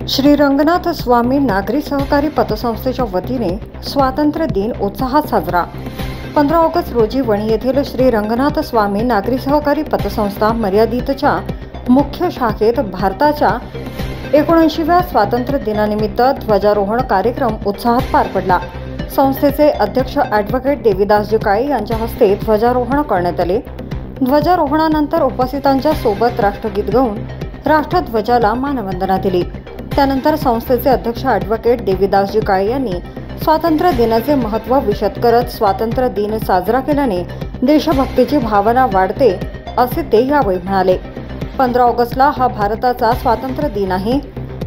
श्री रंगनाथ स्वामी नागरी सहकारी पतसंस्थेच्या वतीने स्वातंत्र्य दिन उत्साहात साजरा। 15 ऑगस्ट रोजी वणी येथील श्री रंगनाथ स्वामी नागरी सहकारी पतसंस्था मर्यादितच्या मुख्य शाखेत भारताच्या 79व्या स्वातंत्र्य दिनानिमित्त ध्वजारोहण कार्यक्रम उत्साहात पार पडला। संस्थेचे अध्यक्ष ॲडव्होकेट देवीदासजी काळे यांच्या हस्ते ध्वजारोहण करण्यात आले। ध्वजारोहणानंतर उपस्थितांच्या सोबत राष्ट्रगीत गाऊन राष्ट्रध्वजाला मानवंदना दिली। त्यानंतर संस्थेचे अध्यक्ष ॲडव्होकेट देवीदासजी काळे यांनी स्वातंत्र्य दिनाचे महत्त्व विशद करत स्वातंत्र्य दिन साजरा केल्याने देशभक्तीची भावना वाढते असे ते यावेळी म्हणाले। 15 ऑगस्टला हा भारताचा स्वातंत्र्य दिन आहे,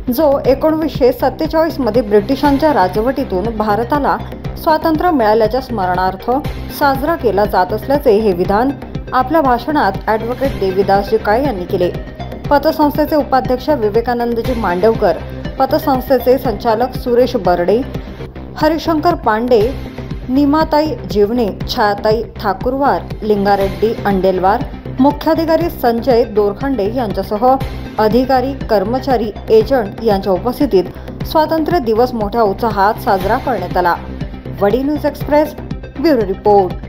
जो 1947 मध्ये ब्रिटिशांच्या राजवटीतून भारताला स्वातंत्र्य मिळाल्याच्या स्मरणार्थ साजरा केला जात असल्याचे हे विधान आपल्या भाषणात ॲडव्होकेट देवीदासजी काळे यांनी केले। पतसंस्थेचे उपाध्यक्ष विवेकानंदजी मांडवकर, पतसंस्थेचे संचालक सुरेश बर्डे, हरिशंकर पांडे, निमाताई जीवने, छायाताई ठाकूरवार, लिंगारेड्डी अंडेलवार, मुख्याधिकारी संजय दोरखंडे यांच्यासह अधिकारी, कर्मचारी, एजंट यांच्या उपस्थितीत स्वातंत्र्य दिवस मोठ्या उत्साहात साजरा करण्यात आला। वडी न्यूज एक्सप्रेस ब्युरो रिपोर्ट।